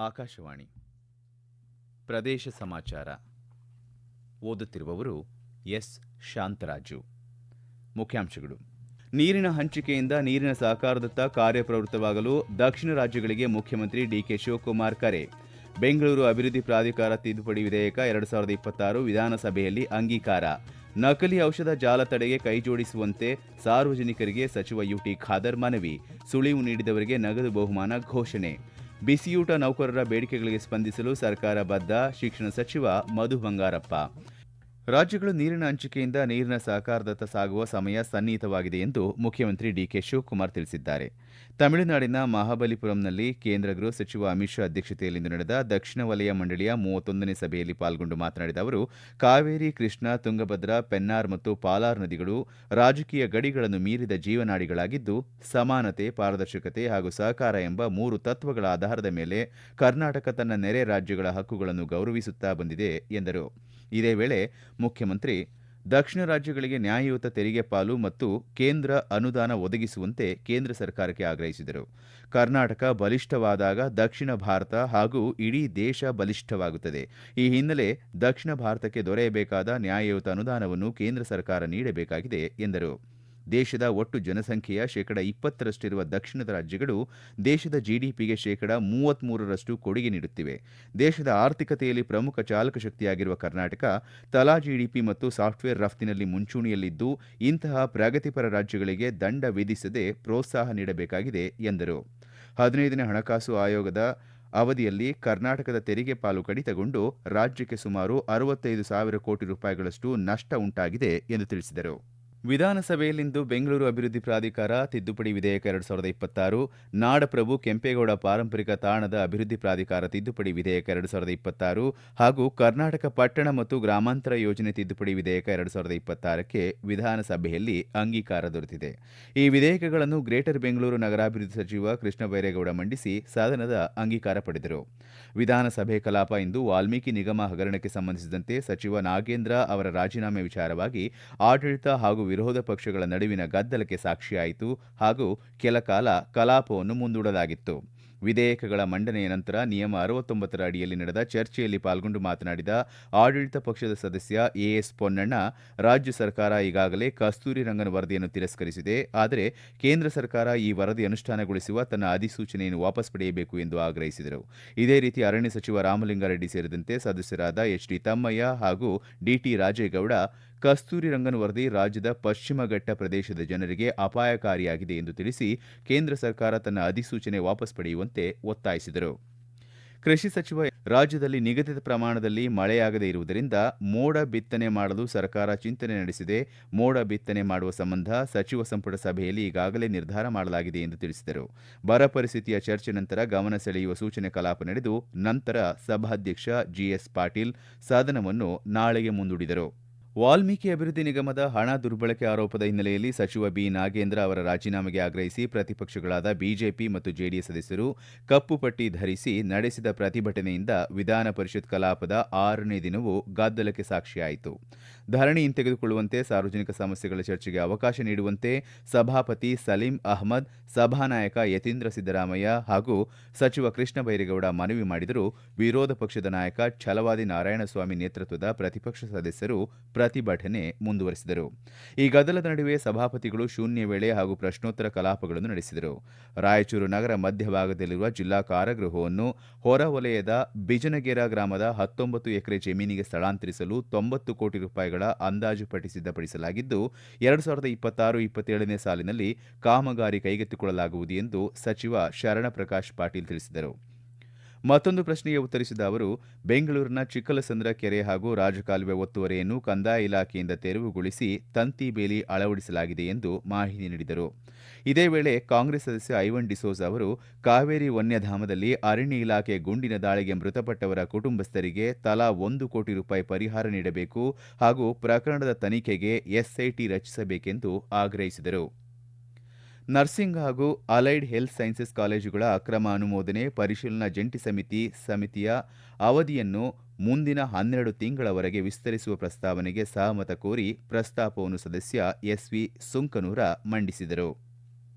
ಆಕಾಶವಾಣಿ ಪ್ರದೇಶ ಸಮಾಚಾರ ಓದುತ್ತಿರುವವರು ಎಸ್ ಶಾಂತರಾಜು. ಮುಖ್ಯಾಂಶಗಳು: ನೀರಿನ ಹಂಚಿಕೆಯಿಂದ ನೀರಿನ ಸಹಕಾರದತ್ತ ಕಾರ್ಯಪ್ರವೃತ್ತವಾಗಲು ದಕ್ಷಿಣ ರಾಜ್ಯಗಳಿಗೆ ಮುಖ್ಯಮಂತ್ರಿ ಡಿಕೆ ಶಿವಕುಮಾರ್ ಕರೆ. ಬೆಂಗಳೂರು ಅಭಿವೃದ್ಧಿ ಪ್ರಾಧಿಕಾರ ತಿದ್ದುಪಡಿ ವಿಧೇಯಕ 2026 ವಿಧಾನಸಭೆಯಲ್ಲಿ ಅಂಗೀಕಾರ. ನಕಲಿ ಔಷಧ ಜಾಲ ತಡೆಗೆ ಕೈಜೋಡಿಸುವಂತೆ ಸಾರ್ವಜನಿಕರಿಗೆ ಸಚಿವ ಯುಟಿ ಖಾದರ್ ಮನವಿ. ಸುಳಿವು ನೀಡಿದವರಿಗೆ ನಗದು ಬಹುಮಾನ ಘೋಷಣೆ. ಬಿಸಿಯೂಟ ನೌಕರರ ಬೇಡಿಕೆಗಳಿಗೆ ಸ್ಪಂದಿಸಲು ಸರ್ಕಾರ ಬದ್ಧ. ಶಿಕ್ಷಣ ಸಚಿವ ಮಧು ಬಂಗಾರಪ್ಪ. ರಾಜ್ಯಗಳು ನೀರಿನ ಹಂಚಿಕೆಯಿಂದ ನೀರಿನ ಸಹಕಾರದತ್ತ ಸಾಗುವ ಸಮಯ ಸನ್ನಿಹಿತವಾಗಿದೆ ಎಂದು ಮುಖ್ಯಮಂತ್ರಿ ಡಿಕೆ ಶಿವಕುಮಾರ್ ತಿಳಿಸಿದ್ದಾರೆ. ತಮಿಳುನಾಡಿನ ಮಹಾಬಲಿಪುರಂನಲ್ಲಿ ಕೇಂದ್ರ ಗೃಹ ಸಚಿವ ಅಮಿತ್ ಶಾ ಅಧ್ಯಕ್ಷತೆಯಲ್ಲಿಂದು ನಡೆದ ದಕ್ಷಿಣ ವಲಯ ಮಂಡಳಿಯ 31ನೇ ಸಭೆಯಲ್ಲಿ ಪಾಲ್ಗೊಂಡು ಮಾತನಾಡಿದ ಅವರು, ಕಾವೇರಿ, ಕೃಷ್ಣಾ, ತುಂಗಭದ್ರಾ, ಪೆನ್ನಾರ್ ಮತ್ತು ಪಾಲಾರ್ ನದಿಗಳು ರಾಜಕೀಯ ಗಡಿಗಳನ್ನು ಮೀರಿದ ಜೀವನಾಡಿಗಳಾಗಿದ್ದು, ಸಮಾನತೆ, ಪಾರದರ್ಶಕತೆ ಹಾಗೂ ಸಹಕಾರ ಎಂಬ 3 ತತ್ವಗಳ ಆಧಾರದ ಮೇಲೆ ಕರ್ನಾಟಕ ತನ್ನ ನೆರೆ ರಾಜ್ಯಗಳ ಹಕ್ಕುಗಳನ್ನು ಗೌರವಿಸುತ್ತಾ ಬಂದಿದೆ ಎಂದರು. ಇದೇ ವೇಳೆ ಮುಖ್ಯಮಂತ್ರಿ ದಕ್ಷಿಣ ರಾಜ್ಯಗಳಿಗೆ ನ್ಯಾಯಯುತ ತೆರಿಗೆ ಪಾಲು ಮತ್ತು ಕೇಂದ್ರ ಅನುದಾನ ಒದಗಿಸುವಂತೆ ಕೇಂದ್ರ ಸರ್ಕಾರಕ್ಕೆ ಆಗ್ರಹಿಸಿದರು. ಕರ್ನಾಟಕ ಬಲಿಷ್ಠವಾದಾಗ ದಕ್ಷಿಣ ಭಾರತ ಹಾಗೂ ಇಡೀ ದೇಶ ಬಲಿಷ್ಠವಾಗುತ್ತದೆ. ಈ ಹಿನ್ನೆಲೆ ದಕ್ಷಿಣ ಭಾರತಕ್ಕೆ ದೊರೆಯಬೇಕಾದ ನ್ಯಾಯಯುತ ಅನುದಾನವನ್ನು ಕೇಂದ್ರ ಸರ್ಕಾರ ನೀಡಬೇಕಾಗಿದೆ ಎಂದರು. ದೇಶದ ಒಟ್ಟು ಜನಸಂಖ್ಯೆಯ 20% ದಕ್ಷಿಣದ ರಾಜ್ಯಗಳು ದೇಶದ ಜಿಡಿಪಿಗೆ 33% ಕೊಡುಗೆ ನೀಡುತ್ತಿವೆ. ದೇಶದ ಆರ್ಥಿಕತೆಯಲ್ಲಿ ಪ್ರಮುಖ ಚಾಲಕ ಶಕ್ತಿಯಾಗಿರುವ ಕರ್ನಾಟಕ ತಲಾ ಜಿಡಿಪಿ ಮತ್ತು ಸಾಫ್ಟ್ವೇರ್ ರಫ್ತಿನಲ್ಲಿ ಮುಂಚೂಣಿಯಲ್ಲಿದ್ದು, ಇಂತಹ ಪ್ರಗತಿಪರ ರಾಜ್ಯಗಳಿಗೆ ದಂಡ ವಿಧಿಸದೆ ಪ್ರೋತ್ಸಾಹ ನೀಡಬೇಕಾಗಿದೆ ಎಂದರು. 15ನೇ ಹಣಕಾಸು ಆಯೋಗದ ಅವಧಿಯಲ್ಲಿ ಕರ್ನಾಟಕದ ತೆರಿಗೆ ಪಾಲು ಕಡಿತಗೊಂಡು ರಾಜ್ಯಕ್ಕೆ ಸುಮಾರು 65,000 ಕೋಟಿ ರೂಪಾಯಿಗಳಷ್ಟು ನಷ್ಟ ಉಂಟಾಗಿದೆ ಎಂದು ತಿಳಿಸಿದರು. ವಿಧಾನಸಭೆಯಲ್ಲಿಂದು ಬೆಂಗಳೂರು ಅಭಿವೃದ್ಧಿ ಪ್ರಾಧಿಕಾರ ತಿದ್ದುಪಡಿ ವಿಧೇಯಕ 2026, ನಾಡಪ್ರಭು ಕೆಂಪೇಗೌಡ ಪಾರಂಪರಿಕ ತಾಣದ ಅಭಿವೃದ್ಧಿ ಪ್ರಾಧಿಕಾರ ತಿದ್ದುಪಡಿ ವಿಧೇಯಕ 2026 ಹಾಗೂ ಕರ್ನಾಟಕ ಪಟ್ಟಣ ಮತ್ತು ಗ್ರಾಮಾಂತರ ಯೋಜನೆ ತಿದ್ದುಪಡಿ ವಿಧೇಯಕ 2026ಕ್ಕೆ ವಿಧಾನಸಭೆಯಲ್ಲಿ ಅಂಗೀಕಾರ ದೊರೆತಿದೆ. ಈ ವಿಧೇಯಕಗಳನ್ನು ಗ್ರೇಟರ್ ಬೆಂಗಳೂರು ನಗರಾಭಿವೃದ್ಧಿ ಸಚಿವ ಕೃಷ್ಣ ಬೈರೇಗೌಡ ಮಂಡಿಸಿ ಸದನದ ಅಂಗೀಕಾರ ಪಡೆದರು. ವಿಧಾನಸಭೆ ಕಲಾಪ ಇಂದು ವಾಲ್ಮೀಕಿ ನಿಗಮ ಹಗರಣಕ್ಕೆ ಸಂಬಂಧಿಸಿದಂತೆ ಸಚಿವ ನಾಗೇಂದ್ರ ಅವರ ರಾಜೀನಾಮೆ ವಿಚಾರವಾಗಿ ಆಡಳಿತ ಹಾಗೂ ವಿರೋಧ ಪಕ್ಷಗಳ ನಡುವಿನ ಗದ್ದಲಕ್ಕೆ ಸಾಕ್ಷಿಯಾಯಿತು ಹಾಗೂ ಕೆಲ ಕಾಲ ಕಲಾಪವನ್ನು ಮುಂದೂಡಲಾಗಿತ್ತು. ವಿಧೇಯಕಗಳ ಮಂಡನೆಯ ನಂತರ ನಿಯಮ 69ರ ಅಡಿಯಲ್ಲಿ ನಡೆದ ಚರ್ಚೆಯಲ್ಲಿ ಪಾಲ್ಗೊಂಡು ಮಾತನಾಡಿದ ಆಡಳಿತ ಪಕ್ಷದ ಸದಸ್ಯ ಎಎಸ್ ಪೊನ್ನಣ್ಣ, ರಾಜ್ಯ ಸರ್ಕಾರ ಈಗಾಗಲೇ ಕಸ್ತೂರಿ ರಂಗನ್ ವರದಿಯನ್ನು ತಿರಸ್ಕರಿಸಿದೆ. ಆದರೆ ಕೇಂದ್ರ ಸರ್ಕಾರ ಈ ವರದಿ ಅನುಷ್ಠಾನಗೊಳಿಸುವ ತನ್ನ ಅಧಿಸೂಚನೆಯನ್ನು ವಾಪಸ್ ಪಡೆಯಬೇಕು ಎಂದು ಆಗ್ರಹಿಸಿದರು. ಇದೇ ರೀತಿ ಅರಣ್ಯ ಸಚಿವ ರಾಮಲಿಂಗಾರೆಡ್ಡಿ ಸೇರಿದಂತೆ ಸದಸ್ಯರಾದ ಎಚ್ಡಿ ತಮ್ಮಯ್ಯ ಹಾಗೂ ಡಿಟಿ ರಾಜೇಗೌಡ, ಕಸ್ತೂರಿ ರಂಗನ್ ವರದಿ ರಾಜ್ಯದ ಪಶ್ಚಿಮ ಘಟ್ಟ ಪ್ರದೇಶದ ಜನರಿಗೆ ಅಪಾಯಕಾರಿಯಾಗಿದೆ ಎಂದು ತಿಳಿಸಿ ಕೇಂದ್ರ ಸರ್ಕಾರ ತನ್ನ ಅಧಿಸೂಚನೆ ವಾಪಸ್ ಪಡೆಯುವಂತೆ ಒತ್ತಾಯಿಸಿದರು. ಕೃಷಿ ಸಚಿವ ರಾಜ್ಯದಲ್ಲಿ ನಿಗದಿತ ಪ್ರಮಾಣದಲ್ಲಿ ಮಳೆಯಾಗದೇ ಇರುವುದರಿಂದ ಮೋಡ ಬಿತ್ತನೆ ಮಾಡಲು ಸರ್ಕಾರ ಚಿಂತನೆ ನಡೆಸಿದೆ. ಮೋಡ ಬಿತ್ತನೆ ಮಾಡುವ ಸಂಬಂಧ ಸಚಿವ ಸಂಪುಟ ಸಭೆಯಲ್ಲಿ ಈಗಾಗಲೇ ನಿರ್ಧಾರ ಮಾಡಲಾಗಿದೆ ಎಂದು ತಿಳಿಸಿದರು. ಬರ ಪರಿಸ್ಥಿತಿಯ ಚರ್ಚೆ ನಂತರ ಗಮನ ಸೆಳೆಯುವ ಸೂಚನೆ ಕಲಾಪ ನಡೆದು ನಂತರ ಸಭಾಧ್ಯಕ್ಷ ಜಿಎಸ್ ಪಾಟೀಲ್ ಸದನವನ್ನು ನಾಳೆಗೆ ಮುಂದೂಡಿದರು. ವಾಲ್ಮೀಕಿ ಅಭಿವೃದ್ಧಿ ನಿಗಮದ ಹಣ ದುರ್ಬಳಕೆ ಆರೋಪದ ಹಿನ್ನೆಲೆಯಲ್ಲಿ ಸಚಿವ ಬಿ ನಾಗೇಂದ್ರ ಅವರ ರಾಜೀನಾಮೆಗೆ ಆಗ್ರಹಿಸಿ ಪ್ರತಿಪಕ್ಷಗಳಾದ ಬಿಜೆಪಿ ಮತ್ತು ಜೆಡಿಎಸ್ ಸದಸ್ಯರು ಕಪ್ಪು ಪಟ್ಟಿ ಧರಿಸಿ ನಡೆಸಿದ ಪ್ರತಿಭಟನೆಯಿಂದ ವಿಧಾನ ಪರಿಷತ್ ಕಲಾಪದ 6ನೇ ದಿನವೂ ಗದ್ದಲಕ್ಕೆ ಸಾಕ್ಷಿಯಾಯಿತು. ಧರಣಿ ಹಿಂತೆಗೆದುಕೊಳ್ಳುವಂತೆ, ಸಾರ್ವಜನಿಕ ಸಮಸ್ಯೆಗಳ ಚರ್ಚೆಗೆ ಅವಕಾಶ ನೀಡುವಂತೆ ಸಭಾಪತಿ ಸಲೀಂ ಅಹ್ಮದ್, ಸಭಾನಾಯಕ ಯತೀಂದ್ರ ಸಿದ್ದರಾಮಯ್ಯ ಹಾಗೂ ಸಚಿವ ಕೃಷ್ಣ ಬೈರೇಗೌಡ ಮನವಿ ಮಾಡಿದರೂ ವಿರೋಧ ಪಕ್ಷದ ನಾಯಕ ಛಲವಾದಿ ನಾರಾಯಣಸ್ವಾಮಿ ನೇತೃತ್ವದ ಪ್ರತಿಪಕ್ಷ ಸದಸ್ಯರು ಪ್ರತಿಭಟನೆ ಮುಂದುವರೆಸಿದರು. ಈ ಗದ್ದಲದ ನಡುವೆ ಸಭಾಪತಿಗಳು ಶೂನ್ಯ ವೇಳೆ ಹಾಗೂ ಪ್ರಶ್ನೋತ್ತರ ಕಲಾಪಗಳನ್ನು ನಡೆಸಿದರು. ರಾಯಚೂರು ನಗರ ಮಧ್ಯಭಾಗದಲ್ಲಿರುವ ಜಿಲ್ಲಾ ಕಾರಾಗೃಹವನ್ನು ಹೊರ ವಲಯದ ಬಿಜನಗೇರ ಗ್ರಾಮದ 19 ಎಕರೆ ಜಮೀನಿಗೆ ಸ್ಥಳಾಂತರಿಸಲು 90 ಕೋಟಿ ರೂಪಾಯಿಗಳ ಅಂದಾಜು ಪಟ್ಟಿ ಸಿದ್ಧಪಡಿಸಲಾಗಿದ್ದು, 2026-27ನೇ ಸಾಲಿನಲ್ಲಿ ಕಾಮಗಾರಿ ಕೈಗೆತ್ತಿಕೊಳ್ಳಲಾಗುವುದು ಎಂದು ಸಚಿವ ಶರಣಪ್ರಕಾಶ್ ಪಾಟೀಲ್ ತಿಳಿಸಿದರು. ಮತ್ತೊಂದು ಪ್ರಶ್ನೆಗೆ ಉತ್ತರಿಸಿದ ಅವರು, ಬೆಂಗಳೂರಿನ ಚಿಕ್ಕಲಸಂದ್ರ ಕೆರೆ ಹಾಗೂ ರಾಜಕಾಲುವೆ ಒತ್ತುವರಿಯನ್ನು ಕಂದಾಯ ಇಲಾಖೆಯಿಂದ ತೆರವುಗೊಳಿಸಿ ತಂತಿ ಬೇಲಿ ಅಳವಡಿಸಲಾಗಿದೆ ಎಂದು ಮಾಹಿತಿ ನೀಡಿದರು. ಇದೇ ವೇಳೆ ಕಾಂಗ್ರೆಸ್ ಸದಸ್ಯ ಐವನ್ ಡಿಸೋಜ ಅವರು, ಕಾವೇರಿ ವನ್ಯಧಾಮದಲ್ಲಿ ಅರಣ್ಯ ಇಲಾಖೆ ಗುಂಡಿನ ದಾಳಿಗೆ ಮೃತಪಟ್ಟವರ ಕುಟುಂಬಸ್ಥರಿಗೆ ತಲಾ 1 ಕೋಟಿ ರೂಪಾಯಿ ಪರಿಹಾರ ನೀಡಬೇಕು ಹಾಗೂ ಪ್ರಕರಣದ ತನಿಖೆಗೆ ಎಸ್ಐಟಿ ರಚಿಸಬೇಕೆಂದು ಆಗ್ರಹಿಸಿದರು. ನರ್ಸಿಂಗ್ ಹಾಗೂ ಅಲೈಡ್ ಹೆಲ್ತ್ ಸೈನ್ಸಸ್ ಕಾಲೇಜುಗಳ ಅಕ್ರಮ ಅನುಮೋದನೆ ಪರಿಶೀಲನಾ ಜಂಟಿ ಸಮಿತಿಯ ಅವಧಿಯನ್ನು ಮುಂದಿನ 12 ತಿಂಗಳವರೆಗೆ ವಿಸ್ತರಿಸುವ ಪ್ರಸ್ತಾವನೆಗೆ ಸಹಮತ ಕೋರಿ ಪ್ರಸ್ತಾಪವನ್ನು ಸದಸ್ಯ ಎಸ್ವಿ ಸುಂಕನೂರ ಮಂಡಿಸಿದರು.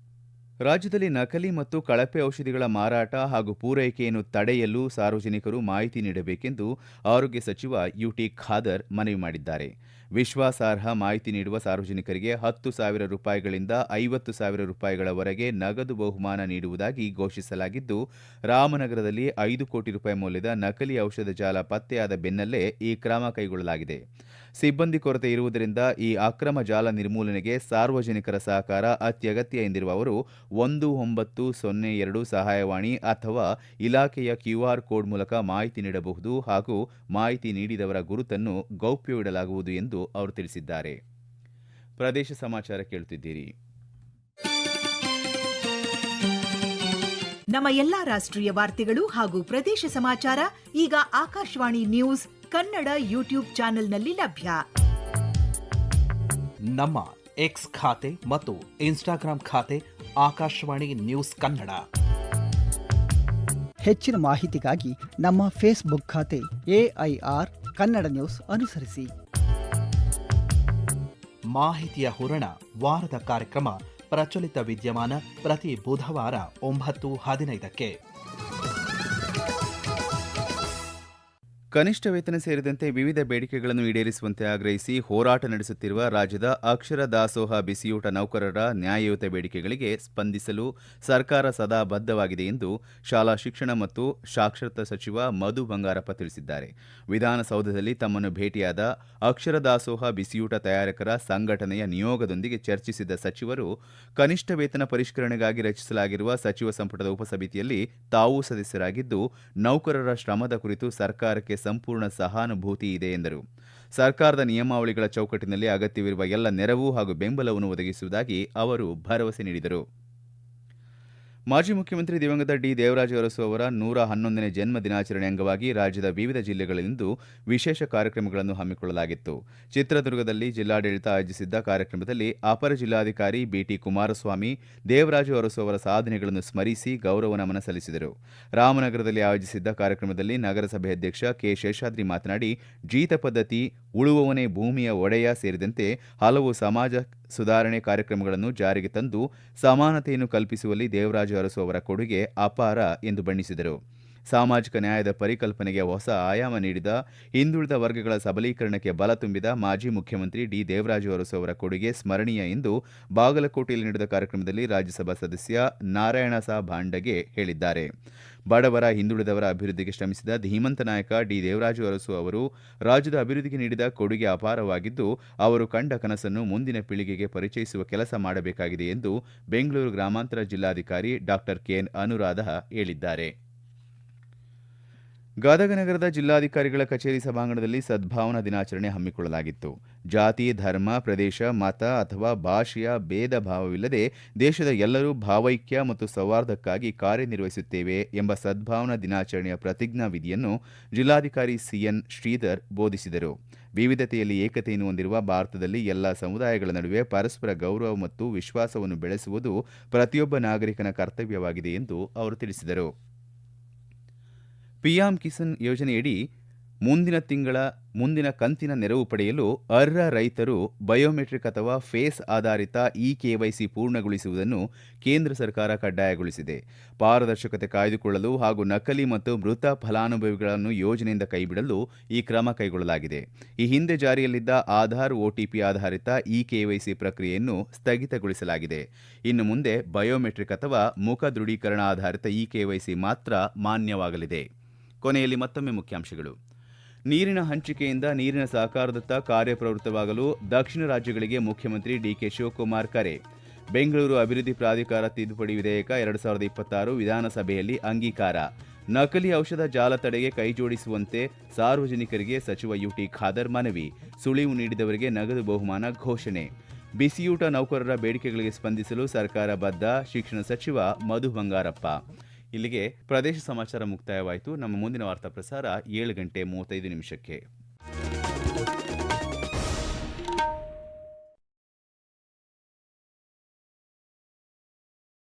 ರಾಜ್ಯದಲ್ಲಿ ನಕಲಿ ಮತ್ತು ಕಳಪೆ ಔಷಧಿಗಳ ಮಾರಾಟ ಹಾಗೂ ಪೂರೈಕೆಯನ್ನು ತಡೆಯಲು ಸಾರ್ವಜನಿಕರು ಮಾಹಿತಿ ನೀಡಬೇಕೆಂದು ಆರೋಗ್ಯ ಸಚಿವ ಯುಟಿ ಖಾದರ್ ಮನವಿ ಮಾಡಿದ್ದಾರೆ. ವಿಶ್ವಾಸಾರ್ಹ ಮಾಹಿತಿ ನೀಡುವ ಸಾರ್ವಜನಿಕರಿಗೆ 10,000 ರೂಪಾಯಿಗಳಿಂದ 50,000 ರೂಪಾಯಿಗಳವರೆಗೆ ನಗದು ಬಹುಮಾನ ನೀಡುವುದಾಗಿ ಘೋಷಿಸಲಾಗಿದ್ದು, ರಾಮನಗರದಲ್ಲಿ 5 ಕೋಟಿ ರೂಪಾಯಿ ಮೌಲ್ಯದ ನಕಲಿ ಔಷಧ ಜಾಲ ಪತ್ತೆಯಾದ ಬೆನ್ನಲ್ಲೇ ಈ ಕ್ರಮ ಕೈಗೊಳ್ಳಲಾಗಿದೆ. ಸಿಬ್ಬಂದಿ ಕೊರತೆ ಇರುವುದರಿಂದ ಈ ಅಕ್ರಮ ಜಾಲ ನಿರ್ಮೂಲನೆಗೆ ಸಾರ್ವಜನಿಕರ ಸಹಕಾರ ಅತ್ಯಗತ್ಯ ಎಂದಿರುವ ಅವರು 1902 ಸಹಾಯವಾಣಿ ಅಥವಾ ಇಲಾಖೆಯ ಕ್ಯೂಆರ್ ಕೋಡ್ ಮೂಲಕ ಮಾಹಿತಿ ನೀಡಬಹುದು ಹಾಗೂ ಮಾಹಿತಿ ನೀಡಿದವರ ಗುರುತನ್ನು ಗೌಪ್ಯವಿಡಲಾಗುವುದು ಎಂದು ಅವರು ತಿಳಿಸಿದ್ದಾರೆ. ಪ್ರದೇಶ ಸಮಾಚಾರ ಕೇಳುತ್ತಿದ್ದೀರಿ. ನಮ್ಮ ಎಲ್ಲಾ ರಾಷ್ಟ್ರೀಯ ವಾರ್ತೆಗಳು ಹಾಗೂ ಪ್ರದೇಶ ಸಮಾಚಾರ ಈಗ ಆಕಾಶವಾಣಿ ನ್ಯೂಸ್ ಕನ್ನಡ ಯೂಟ್ಯೂಬ್ ಚಾನೆಲ್ನಲ್ಲಿ ಲಭ್ಯ. ನಮ್ಮ ಎಕ್ಸ್ ಖಾತೆ ಮತ್ತು ಇನ್ಸ್ಟಾಗ್ರಾಂ ಖಾತೆ ಆಕಾಶವಾಣಿ ನ್ಯೂಸ್ ಕನ್ನಡ. ಹೆಚ್ಚಿನ ಮಾಹಿತಿಗಾಗಿ ನಮ್ಮ ಫೇಸ್ಬುಕ್ ಖಾತೆ AIR ಕನ್ನಡ ನ್ಯೂಸ್ ಅನುಸರಿಸಿ. ಮಾಹಿತಿಯ ಹೂರಣ ವಾರದ ಕಾರ್ಯಕ್ರಮ ಪ್ರಚಲಿತ ವಿದ್ಯಮಾನ ಪ್ರತಿ ಬುಧವಾರ 9:15ಕ್ಕೆ. ಕನಿಷ್ಠ ವೇತನ ಸೇರಿದಂತೆ ವಿವಿಧ ಬೇಡಿಕೆಗಳನ್ನು ಈಡೇರಿಸುವಂತೆ ಆಗ್ರಹಿಸಿ ಹೋರಾಟ ನಡೆಸುತ್ತಿರುವ ರಾಜ್ಯದ ಅಕ್ಷರ ದಾಸೋಹ ಬಿಸಿಯೂಟ ನೌಕರರ ನ್ಯಾಯಯುತ ಬೇಡಿಕೆಗಳಿಗೆ ಸ್ಪಂದಿಸಲು ಸರ್ಕಾರ ಸದಾ ಬದ್ಧವಾಗಿದೆ ಎಂದು ಶಾಲಾ ಶಿಕ್ಷಣ ಮತ್ತು ಸಾಕ್ಷರತಾ ಸಚಿವ ಮಧು ಬಂಗಾರಪ್ಪ ತಿಳಿಸಿದ್ದಾರೆ. ವಿಧಾನಸೌಧದಲ್ಲಿ ತಮ್ಮನ್ನು ಭೇಟಿಯಾದ ಅಕ್ಷರ ದಾಸೋಹ ಬಿಸಿಯೂಟ ತಯಾರಕರ ಸಂಘಟನೆಯ ನಿಯೋಗದೊಂದಿಗೆ ಚರ್ಚಿಸಿದ ಸಚಿವರು ಕನಿಷ್ಠ ವೇತನ ಪರಿಷ್ಕರಣೆಗಾಗಿ ರಚಿಸಲಾಗಿರುವ ಸಚಿವ ಸಂಪುಟದ ಉಪಸಮಿತಿಯಲ್ಲಿ ತಾವೂ ಸದಸ್ಯರಾಗಿದ್ದು, ನೌಕರರ ಶ್ರಮದ ಕುರಿತು ಸರ್ಕಾರಕ್ಕೆ ಸಂಪೂರ್ಣ ಸಹಾನುಭೂತಿ ಇದೆ ಎಂದರು. ಸರ್ಕಾರದ ನಿಯಮಾವಳಿಗಳ ಚೌಕಟ್ಟಿನಲ್ಲಿ ಅಗತ್ಯವಿರುವ ಎಲ್ಲ ನೆರವು ಹಾಗೂ ಬೆಂಬಲವನ್ನು ಒದಗಿಸುವುದಾಗಿ ಅವರು ಭರವಸೆ ನೀಡಿದರು. ಮಾಜಿ ಮುಖ್ಯಮಂತ್ರಿ ದಿವಂಗತ ಡಿ. ದೇವರಾಜ ಅರಸು ಅವರ 111ನೇ ಜನ್ಮ ದಿನಾಚರಣೆ ಅಂಗವಾಗಿ ರಾಜ್ಯದ ವಿವಿಧ ಜಿಲ್ಲೆಗಳಲ್ಲಿಂದು ವಿಶೇಷ ಕಾರ್ಯಕ್ರಮಗಳನ್ನು ಹಮ್ಮಿಕೊಳ್ಳಲಾಗಿತ್ತು. ಚಿತ್ರದುರ್ಗದಲ್ಲಿ ಜಿಲ್ಲಾಡಳಿತ ಆಯೋಜಿಸಿದ್ದ ಕಾರ್ಯಕ್ರಮದಲ್ಲಿ ಅಪರ ಜಿಲ್ಲಾಧಿಕಾರಿ ಬಿಟಿ ಕುಮಾರಸ್ವಾಮಿ ದೇವರಾಜ ಅರಸು ಅವರ ಸಾಧನೆಗಳನ್ನು ಸ್ಮರಿಸಿ ಗೌರವ ನಮನ ಸಲ್ಲಿಸಿದರು. ರಾಮನಗರದಲ್ಲಿ ಆಯೋಜಿಸಿದ್ದ ಕಾರ್ಯಕ್ರಮದಲ್ಲಿ ನಗರಸಭೆ ಅಧ್ಯಕ್ಷ ಕೆ. ಶೇಷಾದ್ರಿ ಮಾತನಾಡಿ, ಜೀತ ಪದ್ಧತಿ, ಉಳುವವನೇ ಭೂಮಿಯ ಒಡೆಯ ಸೇರಿದಂತೆ ಹಲವು ಸಮಾಜ ಸುಧಾರಣೆ ಕಾರ್ಯಕ್ರಮಗಳನ್ನು ಜಾರಿಗೆ ತಂದು ಸಮಾನತೆಯನ್ನು ಕಲ್ಪಿಸುವಲ್ಲಿ ದೇವರಾಜ ಅರಸು ಅವರ ಕೊಡುಗೆ ಅಪಾರ ಎಂದು ಬಣ್ಣಿಸಿದರು. ಸಾಮಾಜಿಕ ನ್ಯಾಯದ ಪರಿಕಲ್ಪನೆಗೆ ಹೊಸ ಆಯಾಮ ನೀಡಿದ, ಹಿಂದುಳಿದ ವರ್ಗಗಳ ಸಬಲೀಕರಣಕ್ಕೆ ಬಲ ತುಂಬಿದ ಮಾಜಿ ಮುಖ್ಯಮಂತ್ರಿ ಡಿ. ದೇವರಾಜ ಅರಸು ಅವರ ಕೊಡುಗೆ ಸ್ಮರಣೀಯ ಎಂದು ಬಾಗಲಕೋಟೆಯಲ್ಲಿ ನಡೆದ ಕಾರ್ಯಕ್ರಮದಲ್ಲಿ ರಾಜ್ಯಸಭಾ ಸದಸ್ಯ ನಾರಾಯಣ ಸಾ ಭಾಂಡಗೆ ಹೇಳಿದ್ದಾರೆ. ಬಡವರ, ಹಿಂದುಳಿದವರ ಅಭಿವೃದ್ಧಿಗೆ ಶ್ರಮಿಸಿದ ಧೀಮಂತ ನಾಯಕ ಡಿ. ದೇವರಾಜ ಅರಸು ಅವರು ರಾಜ್ಯದ ಅಭಿವೃದ್ಧಿಗೆ ನೀಡಿದ ಕೊಡುಗೆ ಅಪಾರವಾಗಿದ್ದು, ಅವರು ಕಂಡ ಕನಸನ್ನು ಮುಂದಿನ ಪೀಳಿಗೆಗೆ ಪರಿಚಯಿಸುವ ಕೆಲಸ ಮಾಡಬೇಕಾಗಿದೆ ಎಂದು ಬೆಂಗಳೂರು ಗ್ರಾಮಾಂತರ ಜಿಲ್ಲಾಧಿಕಾರಿ ಡಾ ಕೆಎನ್ ಅನುರಾಧ ಹೇಳಿದ್ದಾರೆ. ಗದಗ ನಗರದ ಜಿಲ್ಲಾಧಿಕಾರಿಗಳ ಕಚೇರಿ ಸಭಾಂಗಣದಲ್ಲಿ ಸದ್ಭಾವನಾ ದಿನಾಚರಣೆ ಹಮ್ಮಿಕೊಳ್ಳಲಾಗಿತ್ತು. ಜಾತಿ, ಧರ್ಮ, ಪ್ರದೇಶ, ಮತ ಅಥವಾ ಭಾಷೆಯ ಭೇದ ಭಾವವಿಲ್ಲದೆ ದೇಶದ ಎಲ್ಲರೂ ಭಾವೈಕ್ಯ ಮತ್ತು ಸೌಹಾರ್ದಕ್ಕಾಗಿ ಕಾರ್ಯನಿರ್ವಹಿಸುತ್ತೇವೆ ಎಂಬ ಸದ್ಭಾವನಾ ದಿನಾಚರಣೆಯ ಪ್ರತಿಜ್ಞಾ ವಿಧಿಯನ್ನು ಜಿಲ್ಲಾಧಿಕಾರಿ ಸಿಎನ್ ಶ್ರೀಧರ್ ಬೋಧಿಸಿದರು. ವಿವಿಧತೆಯಲ್ಲಿ ಏಕತೆಯನ್ನು ಹೊಂದಿರುವ ಭಾರತದಲ್ಲಿ ಎಲ್ಲ ಸಮುದಾಯಗಳ ನಡುವೆ ಪರಸ್ಪರ ಗೌರವ ಮತ್ತು ವಿಶ್ವಾಸವನ್ನು ಬೆಳೆಸುವುದು ಪ್ರತಿಯೊಬ್ಬ ನಾಗರಿಕನ ಕರ್ತವ್ಯವಾಗಿದೆ ಎಂದು ಅವರು ತಿಳಿಸಿದರು. ಪಿಎಂ ಕಿಸಾನ್ ಯೋಜನೆಯಡಿ ಮುಂದಿನ ಕಂತಿನ ನೆರವು ಪಡೆಯಲು ಅರ್ಹ ರೈತರು ಬಯೋಮೆಟ್ರಿಕ್ ಅಥವಾ ಫೇಸ್ ಆಧಾರಿತ ಕೆವೈಸಿ ಪೂರ್ಣಗೊಳಿಸುವುದನ್ನು ಕೇಂದ್ರ ಸರ್ಕಾರ ಕಡ್ಡಾಯಗೊಳಿಸಿದೆ. ಪಾರದರ್ಶಕತೆ ಕಾಯ್ದುಕೊಳ್ಳಲು ಹಾಗೂ ನಕಲಿ ಮತ್ತು ಮೃತ ಫಲಾನುಭವಿಗಳನ್ನು ಯೋಜನೆಯಿಂದ ಕೈಬಿಡಲು ಈ ಕ್ರಮ ಕೈಗೊಳ್ಳಲಾಗಿದೆ. ಈ ಹಿಂದೆ ಜಾರಿಯಲ್ಲಿದ್ದ ಆಧಾರ್ ಒಟಿಪಿ ಆಧಾರಿತ ಕೆವೈಸಿ ಪ್ರಕ್ರಿಯೆಯನ್ನು ಸ್ಥಗಿತಗೊಳಿಸಲಾಗಿದೆ. ಇನ್ನು ಮುಂದೆ ಬಯೋಮೆಟ್ರಿಕ್ ಅಥವಾ ಮುಖ ದೃಢೀಕರಣ ಆಧಾರಿತ ಕೆವೈಸಿ ಮಾತ್ರ ಮಾನ್ಯವಾಗಲಿದೆ. ಕೊನೆಯಲ್ಲಿ ಮತ್ತೊಮ್ಮೆ ಮುಖ್ಯಾಂಶಗಳು. ನೀರಿನ ಹಂಚಿಕೆಯಿಂದ ನೀರಿನ ಸಹಕಾರದತ್ತ ಕಾರ್ಯಪ್ರವೃತ್ತವಾಗಲು ದಕ್ಷಿಣ ರಾಜ್ಯಗಳಿಗೆ ಮುಖ್ಯಮಂತ್ರಿ ಡಿಕೆ ಶಿವಕುಮಾರ್ ಕರೆ. ಬೆಂಗಳೂರು ಅಭಿವೃದ್ಧಿ ಪ್ರಾಧಿಕಾರ ತಿದ್ದುಪಡಿ ವಿಧೇಯಕ 2026 ವಿಧಾನಸಭೆಯಲ್ಲಿ ಅಂಗೀಕಾರ. ನಕಲಿ ಔಷಧ ಜಾಲ ತಡೆಗೆ ಕೈಜೋಡಿಸುವಂತೆ ಸಾರ್ವಜನಿಕರಿಗೆ ಸಚಿವ ಯುಟಿ ಖಾದರ್ ಮನವಿ. ಸುಳಿವು ನೀಡಿದವರಿಗೆ ನಗದು ಬಹುಮಾನ ಘೋಷಣೆ. ಬಿಸಿಯೂಟ ನೌಕರರ ಬೇಡಿಕೆಗಳಿಗೆ ಸ್ಪಂದಿಸಲು ಸರ್ಕಾರ ಬದ್ಧ. ಶಿಕ್ಷಣ ಸಚಿವ ಮಧು ಬಂಗಾರಪ್ಪ. ಇಲ್ಲಿಗೆ ಪ್ರದೇಶ ಸಮಾಚಾರ ಮುಕ್ತಾಯವಾಯಿತು. ನಮ್ಮ ಮುಂದಿನ ವಾರ್ತಾ ಪ್ರಸಾರ 7:35 ನಿಮಿಷಕ್ಕೆ.